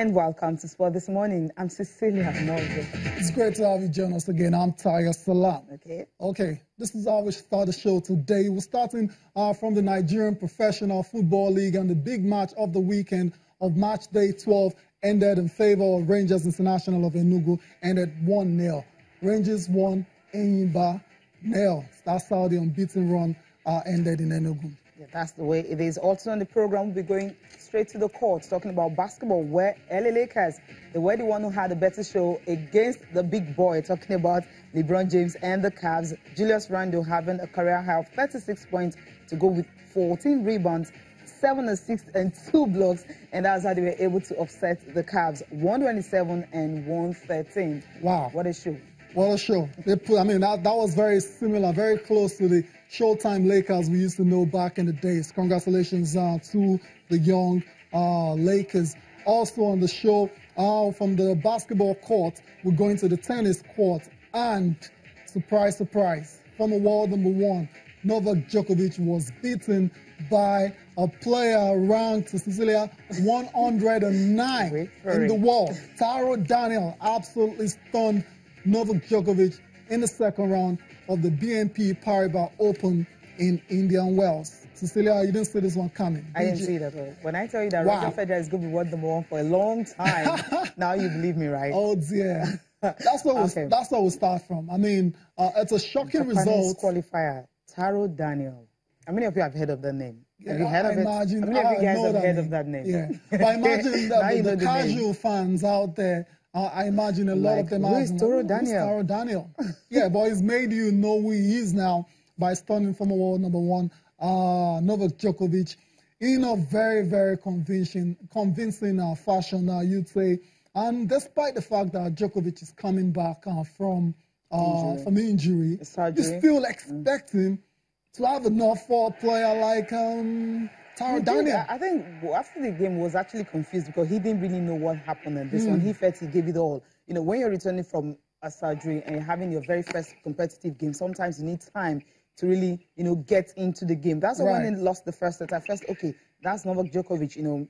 And welcome to Sport This Morning. I'm Cecilia Morgan. It's great to have you join us again. I'm Taya Salam. Okay, this is how we start the show today. We're starting from the Nigerian Professional Football League, and the big match of the weekend of match day 12 ended in favor of Rangers International of Enugu, ended 1-0. Rangers won, Enyimba 0. That's how the unbeaten run ended in Enugu. Yeah, that's the way it is. Also on the program, we'll be going straight to the courts, talking about basketball, where LA Lakers, they were the one who had a better show against the big boy, talking about LeBron James and the Cavs. Julius Randle having a career high of 36 points to go with 14 rebounds, 7 assists and 2 blocks, and that's how they were able to offset the Cavs, 127 and 113. Wow. What a show. What a show. That was very similar, very close to the Showtime Lakers we used to know back in the days. Congratulations to the young Lakers. Also on the show, from the basketball court, we're going to the tennis court. And surprise, surprise, former world #1, Novak Djokovic was beaten by a player ranked, Cecilia, 109 in the world. Taro Daniel absolutely stunned Novak Djokovic in the second round of the BNP Paribas Open in Indian Wells. Cecilia, you didn't see this one coming. I didn't see it at all. When I tell you that Roger Federer is going to be world #1 for a long time, now you believe me, right? Oh dear. That's where we start from. I mean, it's a shocking result. Qualifier, Taro Daniel. How many of you have heard of that name? Have you heard of it? How many of you guys have heard of that name? Yeah. But imagine the casual fans out there. I imagine a lot of them are Taro Daniel. Taro Daniel. Yeah, but he's made you know who he is now by stunning former world #1 Novak Djokovic in a very, very convincing fashion, you'd say. And despite the fact that Djokovic is coming back from injury, you still expect him to have enough for a player like Taro Daniel. I think after the game was actually confused because he didn't really know what happened in this one. He felt he gave it all. You know, when you're returning from a surgery and you're having your very first competitive game, sometimes you need time to really, get into the game. That's why when he lost the first set, I felt, okay, that's Novak Djokovic,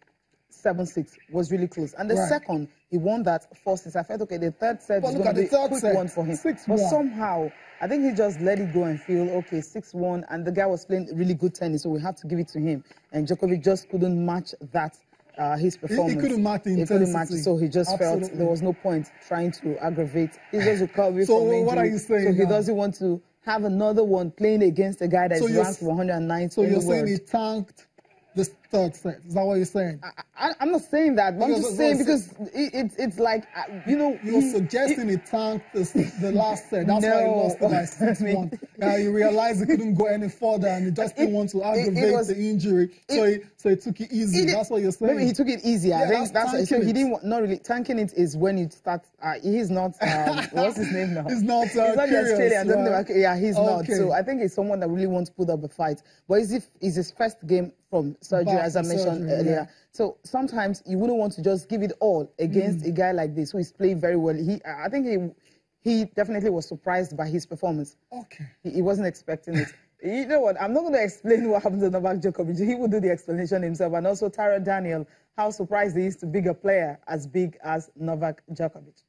7-6 was really close. And the second, he won that 4-6. I felt, okay, the third set is going to be a quick one for him. But somehow, I think he just let it go and feel, okay, 6-1. And the guy was playing really good tennis, so we had to give it to him. And Djokovic just couldn't match that, his performance. He couldn't match the intensity. He couldn't match it, so he just felt there was no point trying to aggravate. He just recovered from injury. So what are you saying? So he doesn't want to have another one playing against a guy that's ranked 109. So you're saying he tanked the third set? Is that what you're saying? I'm not saying that. But I'm just saying because it's like, You're suggesting he tanked the last set. That's why he lost it by 6-1. He realized he couldn't go any further and he just didn't want to aggravate the injury. So he took it easy. That's what you're saying. Maybe he took it easy. Yeah, I think that's so he didn't not really tanking it is when you start. He's not. What's his name now? He's not. He's not curious, Australian. Yeah, he's not. So I think he's someone that really wants to put up a fight. But it's his first game from surgery, as I mentioned earlier. So sometimes you wouldn't want to just give it all against a guy like this who is playing very well. I think he definitely was surprised by his performance. Okay. He wasn't expecting it. You know what? I'm not going to explain what happened to Novak Djokovic. He will do the explanation himself. And also Taro Daniel, how surprised he is to be a player as big as Novak Djokovic.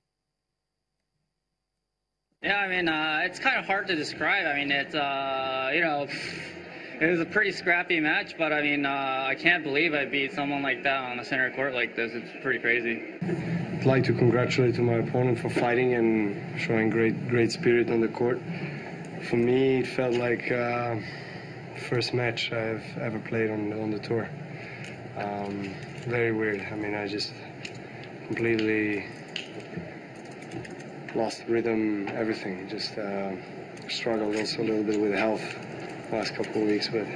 Yeah, I mean, it's kind of hard to describe. I mean, it's, it was a pretty scrappy match, but I mean, I can't believe I beat someone like that on a center court like this. It's pretty crazy. I'd like to congratulate my opponent for fighting and showing great spirit on the court. For me, it felt like first match I've ever played on the tour. Very weird. I mean, I just completely lost rhythm, everything. Just struggled also a little bit with health last couple of weeks, but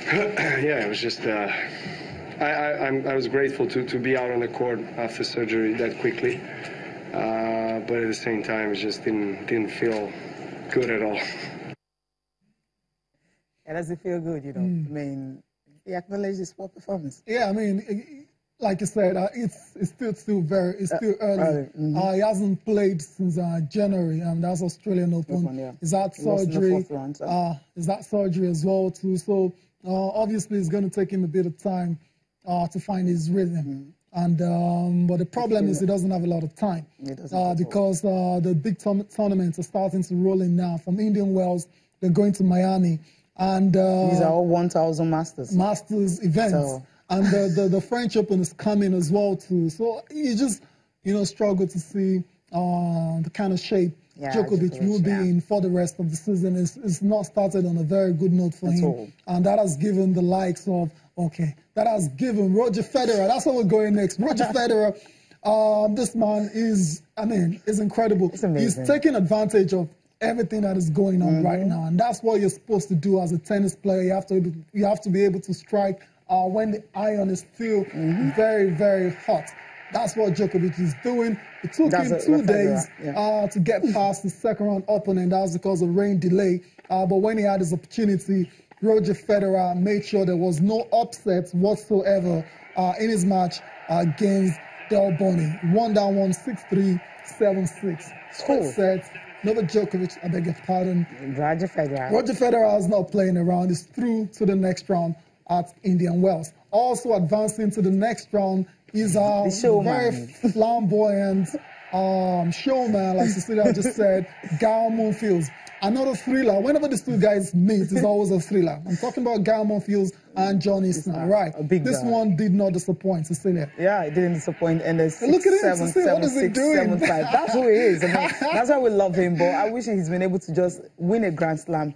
yeah, it was just I was grateful to be out on the court after surgery that quickly, but at the same time it just didn't feel good at all. It doesn't feel good, I mean, he acknowledged his poor performance. Yeah, I mean, like you said, it's still early. He hasn't played since January. That's Australian Open. Is that surgery? Is that surgery as well too? So obviously, it's going to take him a bit of time to find his rhythm. And but the problem is he doesn't have a lot of time because the big tournaments are starting to roll in now. From Indian Wells, they're going to Miami, and these are all 1,000 Masters events. So. And the French Open is coming as well too. So you just struggle to see the kind of shape Djokovic will be in for the rest of the season. It's not started on a very good note for him, and that has given the likes of that has given Roger Federer. That's where we're going next. Roger Federer. This man is incredible. It's amazing. He's taking advantage of everything that is going on right now, and that's what you're supposed to do as a tennis player. You have to be able to strike when the iron is still very, very hot. That's what Djokovic is doing. It took him 2 days to get past the second round opponent. That was because of rain delay. But when he had his opportunity, Roger Federer made sure there was no upsets whatsoever in his match against Del Boni. Won that one 6-3, 7-6. Split sets. Novak Djokovic, I beg your pardon. Roger Federer is not playing around. He's through to the next round at Indian Wells. Also advancing to the next round is our very flamboyant showman, like Cecilia just said, Gael Monfils. Another thriller. Whenever these two guys meet, it's always a thriller. I'm talking about Gael Monfils and John Isner, right? This one did not disappoint, Cecilia. Yeah, it didn't disappoint. And there's look at him, what is he doing? 7-5. That's who he is. That's why we love him. But I wish he's been able to just win a Grand Slam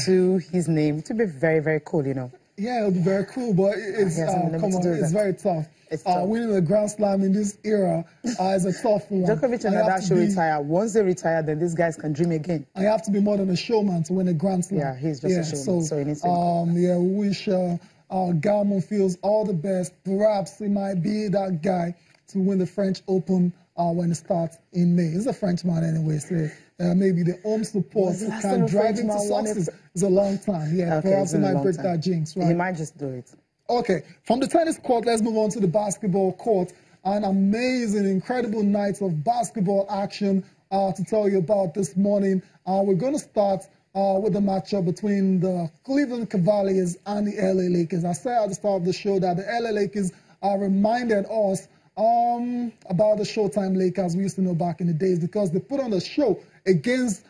to his name. To be very, very cool, Yeah, it would be very cool, but it's it's very tough. Winning a Grand Slam in this era is a tough one. Djokovic and Nadal should retire. Once they retire, then these guys can dream again. I have to be more than a showman to win a Grand Slam. Yeah, he's just a showman. So he needs to we wish Gael Monfils all the best. Perhaps he might be that guy to win the French Open when it starts in May. He's a Frenchman anyway, so maybe the home support can drive him to success. It's a long time. Yeah, perhaps he might break that jinx, right? He might just do it. Okay, from the tennis court, let's move on to the basketball court. An amazing, incredible night of basketball action to tell you about this morning. We're going to start with the matchup between the Cleveland Cavaliers and the LA Lakers. I said at the start of the show that the LA Lakers reminded us about the Showtime Lakers we used to know back in the days because they put on a show against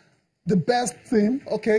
the best team, okay?